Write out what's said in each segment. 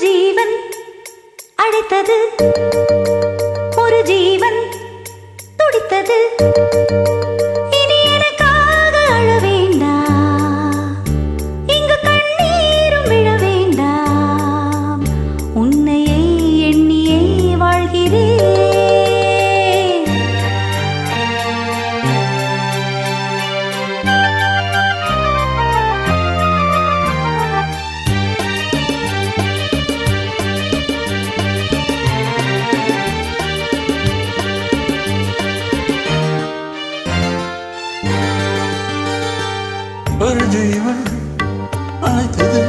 ஜீவன் அழைத்தது, ஒரு ஜீவன் துடித்தது. இனி எனக்காக அழ வேண்டாம், இங்கு கண்ணீரும் விழ வேண்டாம். உன்னையே எண்ணியே வாழ்கிறேன். ஒரு ஜீவன் அழைத்தது,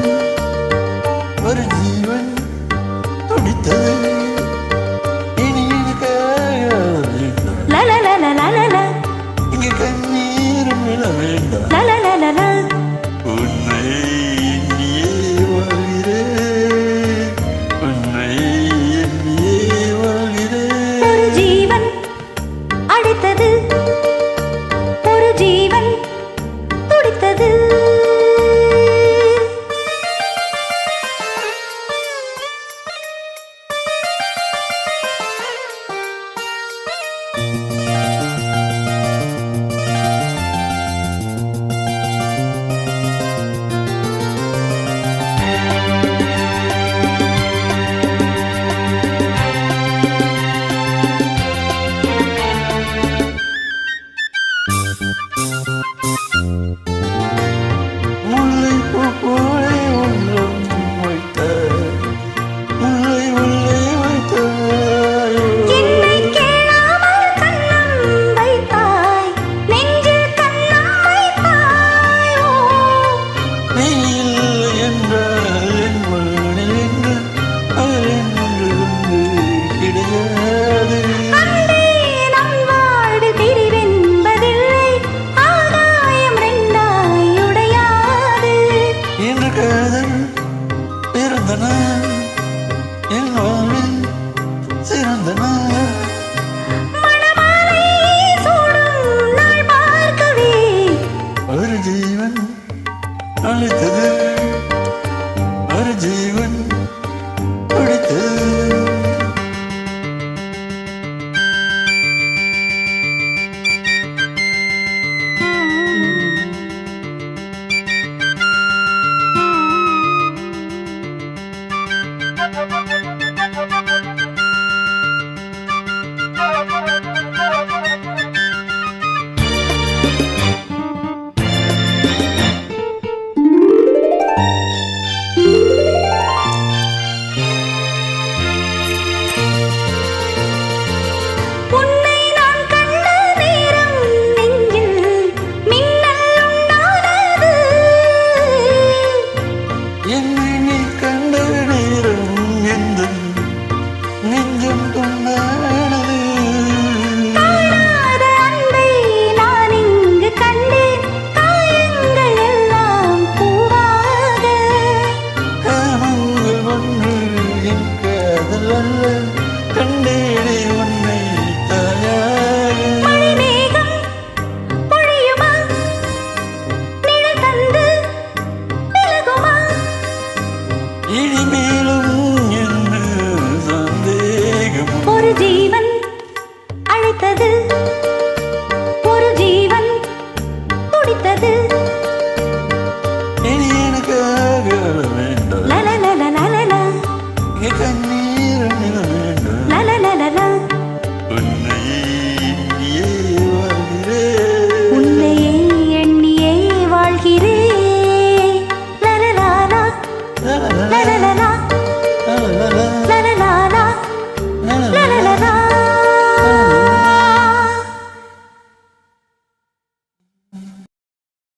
ஒரு ஜீவன் துடித்தது. இனி இங்கு கண்ணீரும் விழ வேண்டாம். உன்னை எண்ணியே வாழ்கிறேன், உன்னை எண்ணியே வாழ்கிறேன். ஒரு ஜீவன் அழைத்தது, ஒரு ஜீவன் துடித்தது. ஒரு ஜீவன் அழைத்தது, ஒரு ஜீவன் துடித்தது.